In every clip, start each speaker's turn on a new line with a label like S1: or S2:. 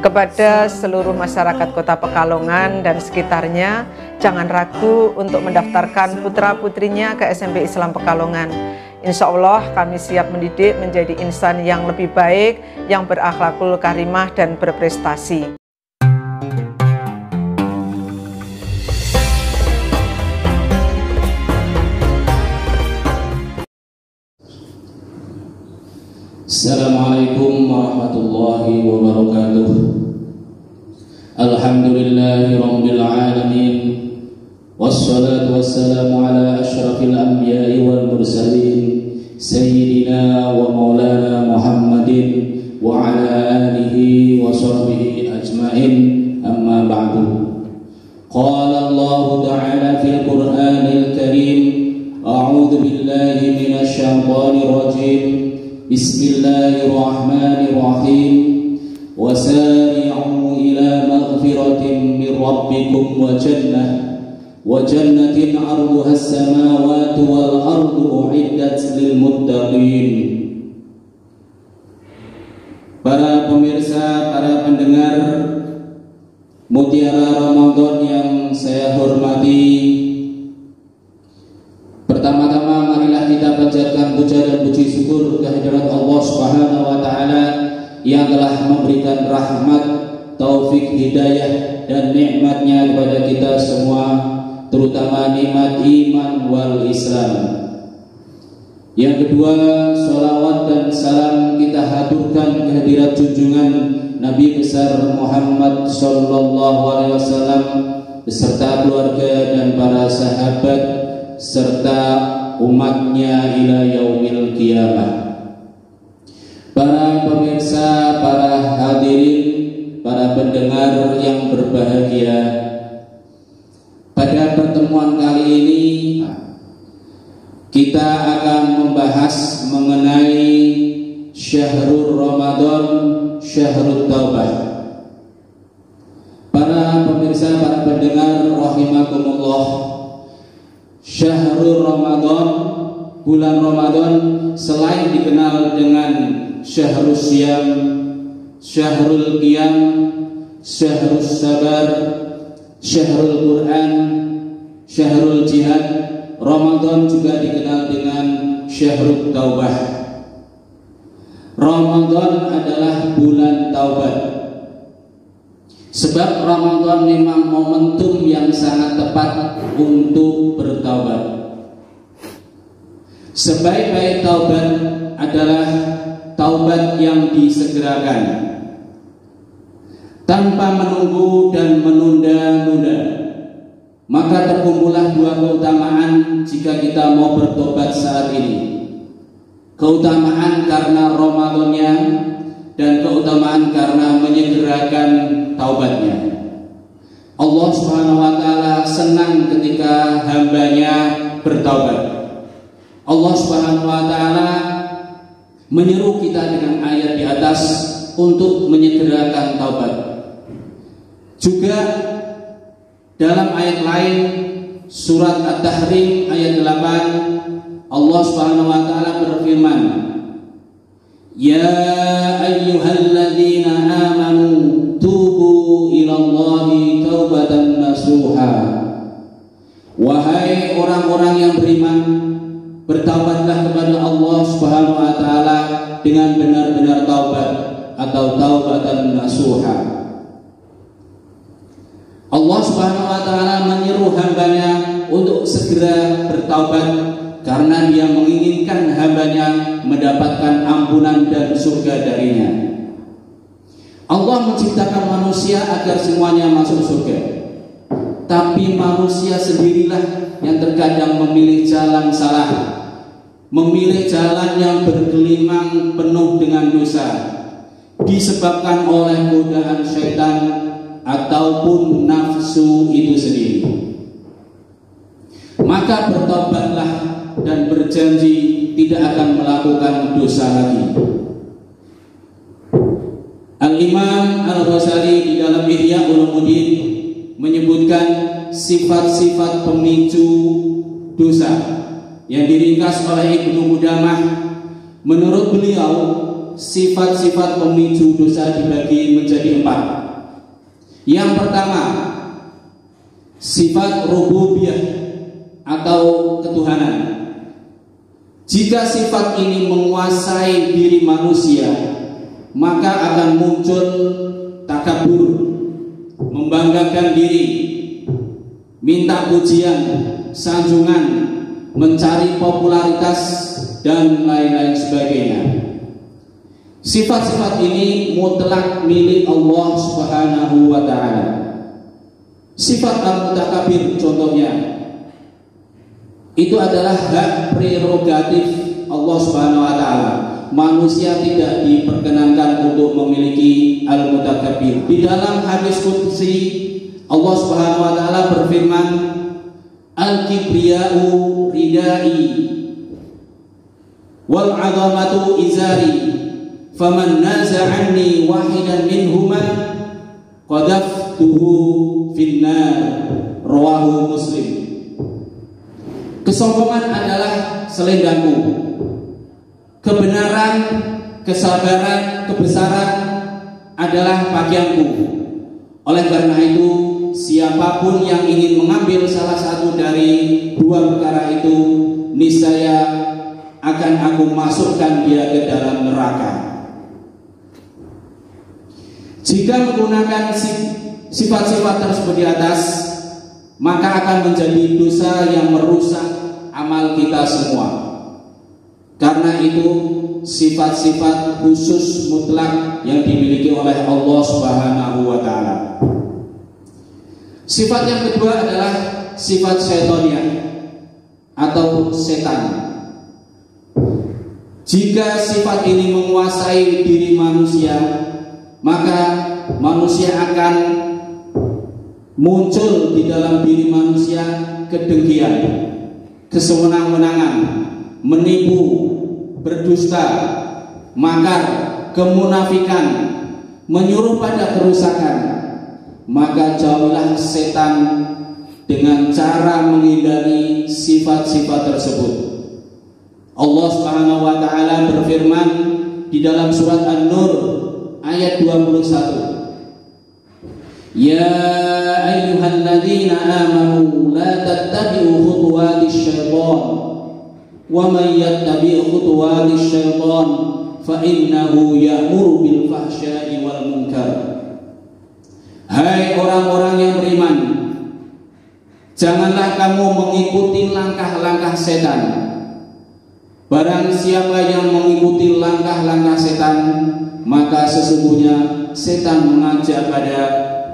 S1: Kepada seluruh masyarakat Kota Pekalongan dan sekitarnya, jangan ragu untuk mendaftarkan putra-putrinya ke SMP Islam Pekalongan. Insya Allah kami siap mendidik menjadi insan yang lebih baik, yang berakhlakul karimah dan berprestasi.
S2: Assalamualaikum warahmatullahi wabarakatuh. Alhamdulillahi rabbil alamin. Wassalatu wassalamu ala asyrafil anbiya'i wal mursalin Sayyidina wa maulana Muhammadin wa ala alihi wa sahbihi ajma'in. Amma ba'du. Qala Allah ta'ala fil Qur'anil Karim, a'udzu billahi minasy syaithanir rajim. Bismillahirrahmanirrahim. Wasari'u ila maghfiratin min rabbikum wa jannatin 'arduha as-samawati wal ardu u'iddat lil muttaqin. Para pemirsa, para pendengar Mutiara Ramadan yang saya hormati, pertama-tama marilah kita panjatkan puja dan puji syukur kehadirat Allah Subhanahu wa taala yang telah memberikan rahmat, taufik, hidayah dan nikmatnya kepada kita semua, terutama nikmat iman wal Islam. Yang kedua, salawat dan salam kita haturkan kehadirat junjungan Nabi besar Muhammad sallallahu alaihi wasallam beserta keluarga dan para sahabat serta umatnya ila yaumil qiyamah. Para pemirsa, para hadirin, para pendengar yang berbahagia, pada pertemuan kali ini kita akan membahas mengenai Syahrul Ramadan, Syahrul Taubah. Para pemirsa, para pendengar rahimakumullah, Syahrul Ramadan, bulan Ramadan, selain dikenal dengan Syahrul Siyam, Syahrul Qiyam, Syahrul Sabar, Syahrul Quran, Syahrul Jihad, Ramadan juga dikenal dengan Syahrul Taubah. Ramadan adalah bulan taubat. Sebab Ramadan memang momentum yang sangat tepat untuk bertaubat. Sebaik-baik taubat adalah taubat yang disegerakan, tanpa menunggu dan menunda-nunda. Maka terkumpullah dua keutamaan jika kita mau bertobat saat ini. Keutamaan karena Ramadannya dan keutamaan karena menyegerakan taubatnya. Allah Subhanahu wa taala senang ketika hambanya bertaubat. Allah Subhanahu wa taala menyeru kita dengan ayat di atas untuk menyegerakan taubat. Juga dalam ayat lain surat At-Tahrim ayat 8, Allah Subhanahu wa taala berfirman, Ya ayyuhalladzina amanu tubu ilallahi taubatan nasuha. Wahai orang-orang yang beriman, bertaubatlah kepada Allah Subhanahu wa taala dengan benar-benar taubat atau taubatan nasuha. Allah Subhanahu wa taala menyeru hambanya untuk segera bertaubat karena dia menginginkan hambanya mendapatkan ampunan dan surga darinya. Allah menciptakan manusia agar semuanya masuk surga, tapi manusia sendirilah yang terkadang memilih jalan salah, memilih jalan yang bergelimang penuh dengan dosa, disebabkan oleh godaan syaitan ataupun nafsu itu sendiri. Maka bertobatlah dan berjanji tidak akan melakukan dosa lagi. Al-Imam Al-Ghazali di dalam Ihya Ulumuddin menyebutkan sifat-sifat pemicu dosa yang diringkas oleh Ibnu Qudamah. Menurut beliau, sifat-sifat pemicu dosa dibagi menjadi 4. Yang pertama, sifat rububiyah atau ketuhanan. Jika sifat ini menguasai diri manusia, maka akan muncul takabur, membanggakan diri, minta pujian, sanjungan, mencari popularitas, dan lain-lain sebagainya. Sifat-sifat ini mutlak milik Allah Subhanahu wa ta'ala. Sifat al-mutakabir contohnya, itu adalah hak prerogatif Allah Subhanahu wa ta'ala. Manusia tidak diperkenankan untuk memiliki al-mutakabir. Di dalam hadis qudsi Allah Subhanahu wa ta'ala berfirman, al-kibriya'u ridai wal 'azamatu izari faman naza'anni wahidan minhuma qadaftuhu finnar. Rawahu Muslim. Kesombongan adalah selendangku, kebenaran, kesabaran, kebesaran adalah pakaianku. Oleh karena itu, siapapun yang ingin mengambil salah satu dari dua perkara itu, niscaya akan aku masukkan dia ke dalam neraka. Jika menggunakan sifat-sifat tersebut di atas, maka akan menjadi dosa yang merusak amal kita semua. Karena itu sifat-sifat khusus mutlak yang dimiliki oleh Allah Subhanahu wa ta'ala. Sifat yang kedua adalah sifat syaitaniyah atau setan. Jika sifat ini menguasai diri manusia, maka manusia akan muncul di dalam diri manusia kedengkian, kesewenang-wenangan, menipu, berdusta, makar, kemunafikan, menyuruh pada kerusakan. Maka jauhilah setan dengan cara menghindari sifat-sifat tersebut. Allah Subhanahu wa ta'ala berfirman di dalam surat An-Nur ayat 21, ya ayyuhalladzina amanu la tattabi'u khutuwatis syaitan wa man yattabi' khutuwatis syaitan fa innahu ya'muru bil fahsya'i wal munkar. Hai orang-orang yang beriman, janganlah kamu mengikuti langkah-langkah setan. Barang siapa yang mengikuti langkah-langkah setan, maka sesungguhnya setan mengajak pada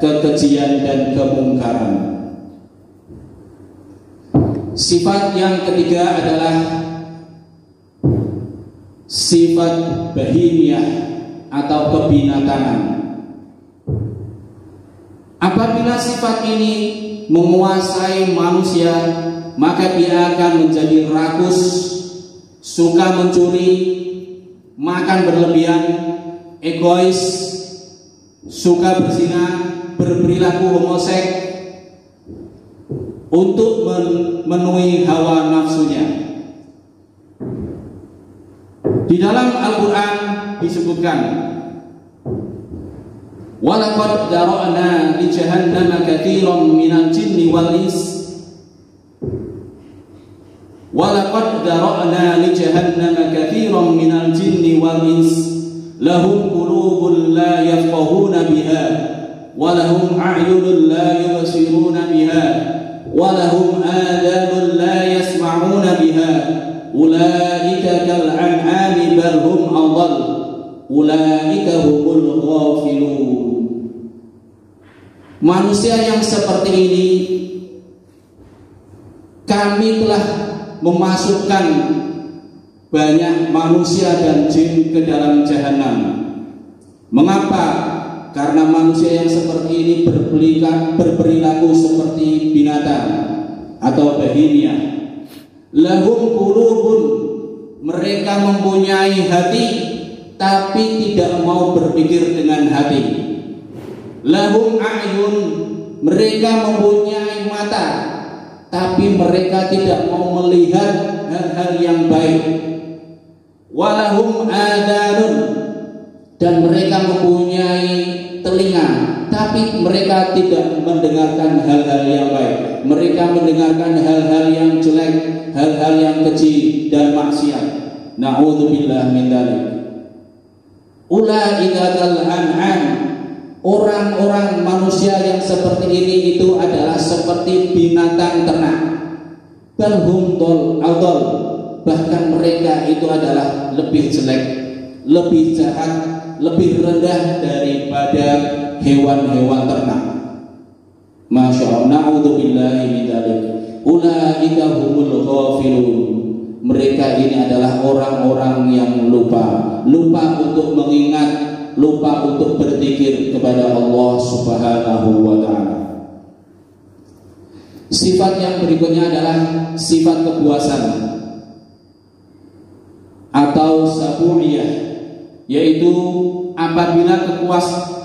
S2: kekejian dan kemungkaran. Sifat yang ketiga adalah sifat bahimiyah atau kebinatangan. Apabila sifat ini menguasai manusia, maka dia akan menjadi rakus, suka mencuri, makan berlebihan, egois, suka berzina, berperilaku homoseks untuk memenuhi hawa nafsunya. Di dalam Al-Quran disebutkan, walaqad dara'na li jahannama katsiran minal jinni wal ins. Walaqad dara'na li jahannama katsiran minal jinni wal ins. Lahum qulubun la yafqahuna biha wa lahum a'yunun la yubsiruna biha wa lahum adhanun la yasma'una biha. Ulaika kal an'ami bal hum adall. Ulaika humul ghafilun. Manusia yang seperti ini kami telah memasukkan banyak manusia dan jin ke dalam jahanam. Mengapa? Karena manusia yang seperti ini berperilaku seperti binatang atau bahimiyah. Lahum qulubun, mereka mempunyai hati tapi tidak mau berpikir dengan hati. Lahum a'yun, mereka mempunyai mata tapi mereka tidak mau melihat hal-hal yang baik. Walahum adhanun, dan mereka mempunyai telinga, tapi mereka tidak mendengarkan hal-hal yang baik. Mereka mendengarkan hal-hal yang jelek, hal-hal yang keji dan maksiat. Na'udzubillah min dzalik. Ulaika kal an'am. Orang-orang manusia yang seperti ini itu adalah seperti binatang ternak. Bal hum adall. Bahkan mereka itu adalah lebih jelek, lebih jahat, lebih rendah daripada hewan-hewan ternak. Masya Allah. Na'udzubillahi min dzalik. Ulaika humul ghafilun. Mereka ini adalah orang-orang yang lupa untuk mengingat, lupa untuk berzikir kepada Allah Subhanahu wa ta'ala. Sifat yang berikutnya adalah sifat kepuasan atau sabu'iyah, yaitu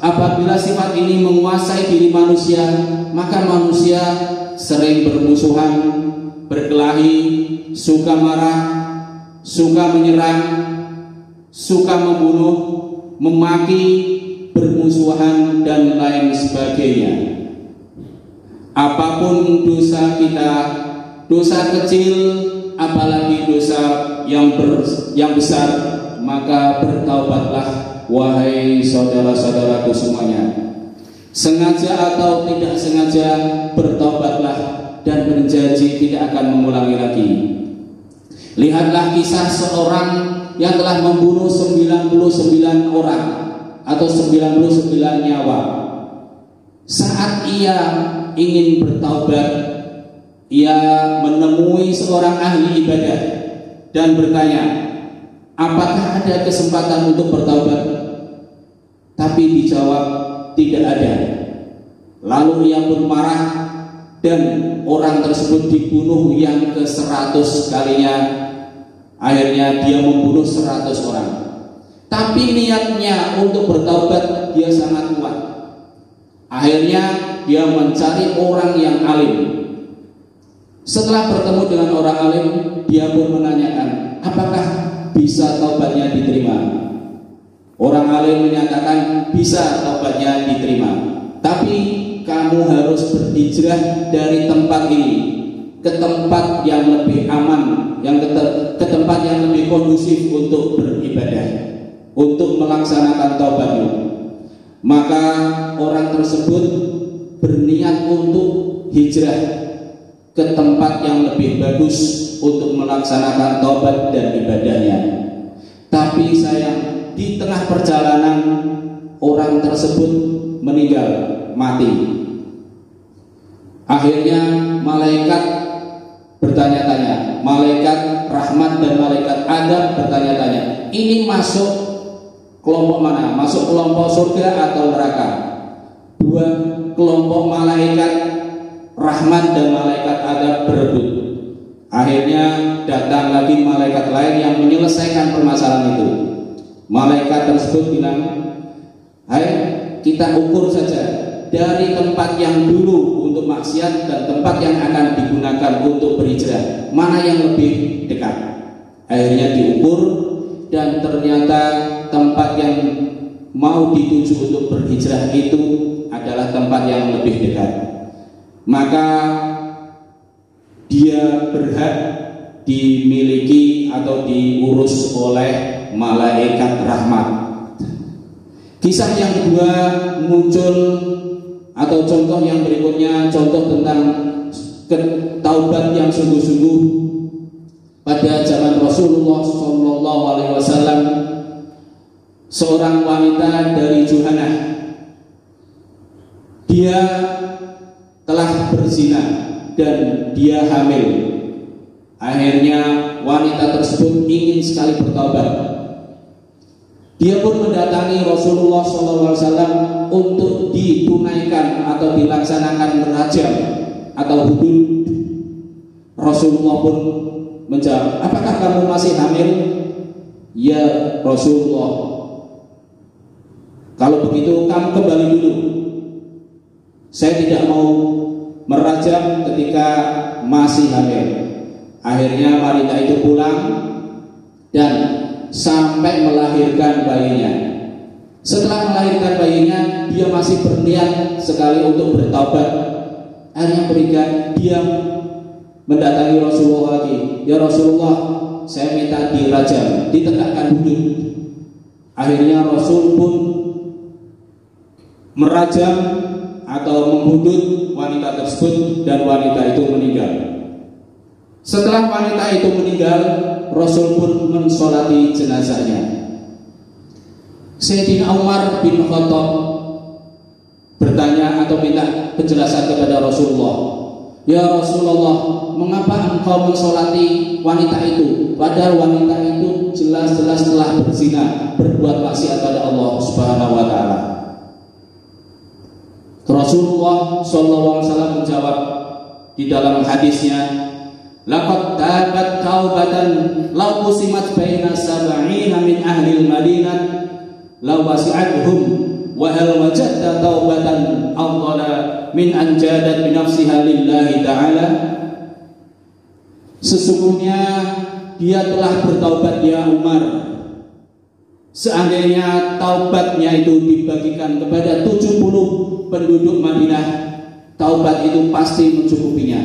S2: apabila sifat ini menguasai diri manusia, maka manusia sering bermusuhan, berkelahi, suka marah, suka menyerang, suka membunuh, memaki, bermusuhan dan lain sebagainya. Apapun dosa kita, dosa kecil apalagi dosa yang besar, maka bertaubatlah wahai saudara-saudaraku semuanya. Sengaja atau tidak sengaja bertaubatlah dan berjanji tidak akan mengulangi lagi. Lihatlah kisah seorang yang telah membunuh 99 orang atau 99 nyawa. Saat ia ingin bertaubat, ia menemui seorang ahli ibadah dan bertanya, apakah ada kesempatan untuk bertaubat? Tapi dijawab tidak ada. Lalu ia pun marah dan orang tersebut dibunuh yang ke-100 kalinya. Akhirnya dia membunuh 100 orang. Tapi niatnya untuk bertaubat dia sangat kuat. Akhirnya dia mencari orang yang alim. Setelah bertemu dengan orang alim, dia pun menanyakan, apakah bisa taubatnya diterima? Orang alim menyatakan bisa taubatnya diterima, tapi kamu harus berhijrah dari tempat ini ke tempat yang lebih aman, ke tempat yang lebih kondusif untuk beribadah, untuk melaksanakan taubatmu. Maka orang tersebut berniat untuk hijrah ke tempat yang lebih bagus untuk melaksanakan taubat dan ibadahnya. Tapi sayang, di tengah perjalanan orang tersebut meninggal, mati. Akhirnya malaikat bertanya-tanya, malaikat rahmat dan malaikat adab bertanya-tanya, ini masuk kelompok mana? Masuk kelompok surga atau neraka? Dua kelompok malaikat rahmat dan malaikat adab berebut. Akhirnya datang lagi malaikat lain yang menyelesaikan permasalahan itu. Malaikat tersebut bilang, hai, kita ukur saja dari tempat yang dulu untuk maksiat dan tempat yang akan digunakan untuk berhijrah, mana yang lebih dekat. Akhirnya diukur dan ternyata tempat yang mau dituju untuk berhijrah itu adalah tempat yang lebih dekat. Maka dia berhak dimiliki atau diurus oleh malaikat rahmat. Kisah yang kedua muncul atau contoh yang berikutnya, contoh tentang taubat yang sungguh-sungguh pada zaman Rasulullah SAW. Seorang wanita dari Juhanah, dia telah berzina dan dia hamil. Akhirnya wanita tersebut ingin sekali bertaubat. Dia pun mendatangi Rasulullah SAW untuk ditunaikan atau dilaksanakan rajam atau hudud. Rasulullah pun menjawab, apakah kamu masih hamil? Ya Rasulullah, kalau begitu kamu kembali dulu. Saya tidak mau merajam ketika masih hamil. Akhirnya wanita itu pulang dan sampai melahirkan bayinya. Setelah melahirkan bayinya, dia masih berniat sekali untuk bertaubat. Akhirnya berikan, dia mendatangi Rasulullah lagi. Ya Rasulullah, saya minta dirajam, ditegakkan hudud. Akhirnya Rasul pun merajam atau menghudud wanita tersebut dan wanita itu meninggal. Setelah wanita itu meninggal, Rasul pun mensolati jenazahnya. Sayyidina Umar bin Khattab bertanya atau minta penjelasan kepada Rasulullah. Ya Rasulullah, mengapa engkau mensolati wanita itu? Padahal wanita itu jelas-jelas telah berzina, berbuat maksiat pada Allah Subhanahu wa Ta'ala. Rasulullah SAW menjawab di dalam hadisnya, laqad tabat taubatan law qusimat baina sab'ina min ahli al-Madinah law wasi'atuhum wa hal wajadta taubatan afdala min an jadat bi nafsiha lillahi ta'ala. Sesungguhnya dia telah bertaubat ya Umar. Seandainya taubatnya itu dibagikan kepada 70 penduduk Madinah, taubat itu pasti mencukupinya.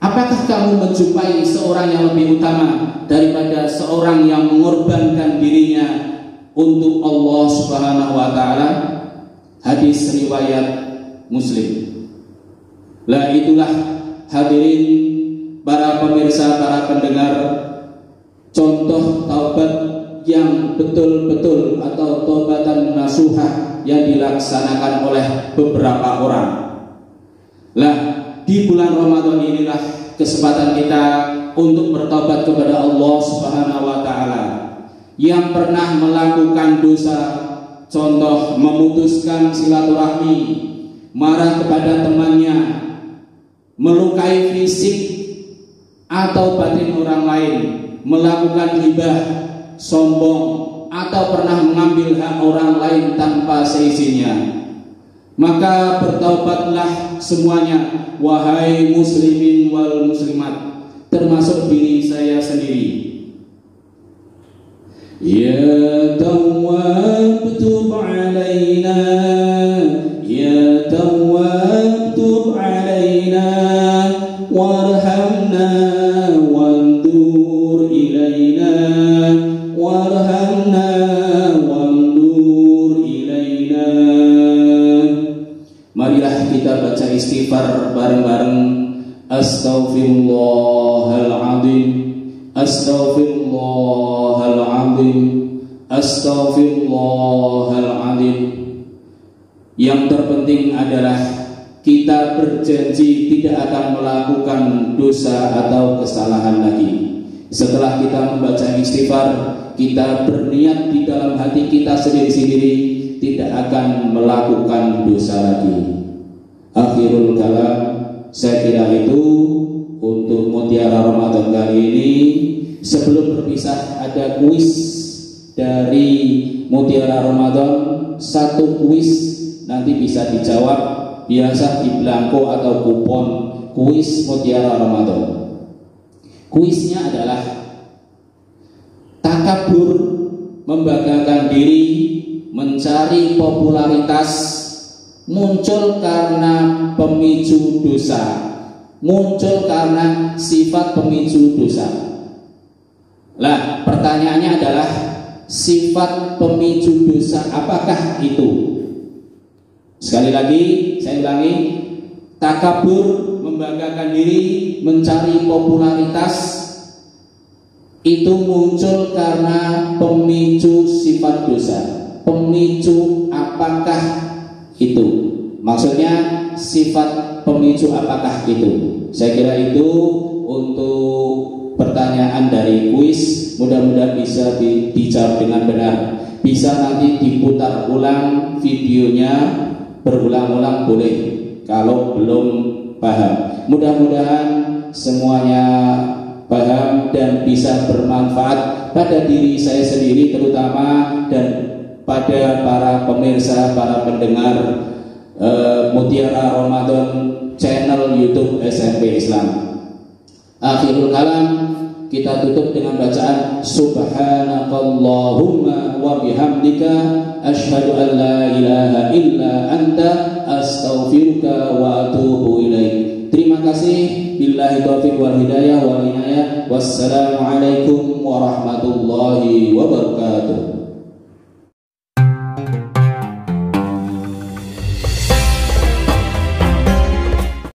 S2: Apakah kamu menjumpai seorang yang lebih utama daripada seorang yang mengorbankan dirinya untuk Allah Subhanahu wa Ta'ala? Hadis riwayat Muslim. Lah itulah hadirin para pemirsa, para pendengar, contoh taubat yang betul-betul atau taubatan nasuhah yang dilaksanakan oleh beberapa orang. Lah, di bulan Ramadan inilah kesempatan kita untuk bertobat kepada Allah Subhanahu wa Ta'ala. Yang pernah melakukan dosa, contoh memutuskan silaturahmi, marah kepada temannya, melukai fisik atau batin orang lain, melakukan ghibah, sombong, atau pernah mengambil hak orang lain tanpa seizinnya, maka bertaubatlah semuanya, wahai muslimin wal muslimat, termasuk diri saya sendiri. Ya Tawwab tub alaina, ya Tawwab tub alaina, warhamna wandur ilaina, warhamna wandur ilaina. Marilah kita baca istighfar bareng-bareng. Astaghfirullahaladzim, astaghfirullahaladzim, astaghfirullahaladzim. Yang terpenting adalah kita berjanji tidak akan melakukan dosa atau kesalahan lagi. Setelah kita membaca istighfar, kita berniat di dalam hati kita sendiri-sendiri tidak akan melakukan dosa lagi. Akhirul kalam, saya kira itu untuk Mutiara Ramadan kali ini. Sebelum berpisah, ada kuis dari Mutiara Ramadan. Satu kuis nanti bisa dijawab, biasa di belangko atau kupon kuis Mutiara Ramadan. Kuisnya adalah takabur, membanggakan diri, mencari popularitas, muncul karena pemicu dosa, muncul karena sifat pemicu dosa. Lah, pertanyaannya adalah sifat pemicu dosa apakah itu? Sekali lagi saya ulangi, takabur, membanggakan diri, mencari popularitas, itu muncul karena pemicu sifat dosa. Pemicu apakah itu? Maksudnya sifat pemicu apakah itu? Saya kira itu untuk pertanyaan dari kuis. Mudah-mudahan bisa dijawab dengan benar. Bisa nanti diputar ulang videonya, berulang-ulang boleh kalau belum paham. Mudah-mudahan semuanya paham dan bisa bermanfaat pada diri saya sendiri terutama, dan pada para pemirsa, para pendengar Mutiara Ramadan channel YouTube SMP Islam. Akhirul kalam, kita tutup dengan bacaan subhanakallahumma wa bihamdika asyhadu an la ilaha illa anta astaghfiruka wa atubu ilaik. Terima kasih. Billahi taufiq wal hidayah wal inayah. Wassalamualaikum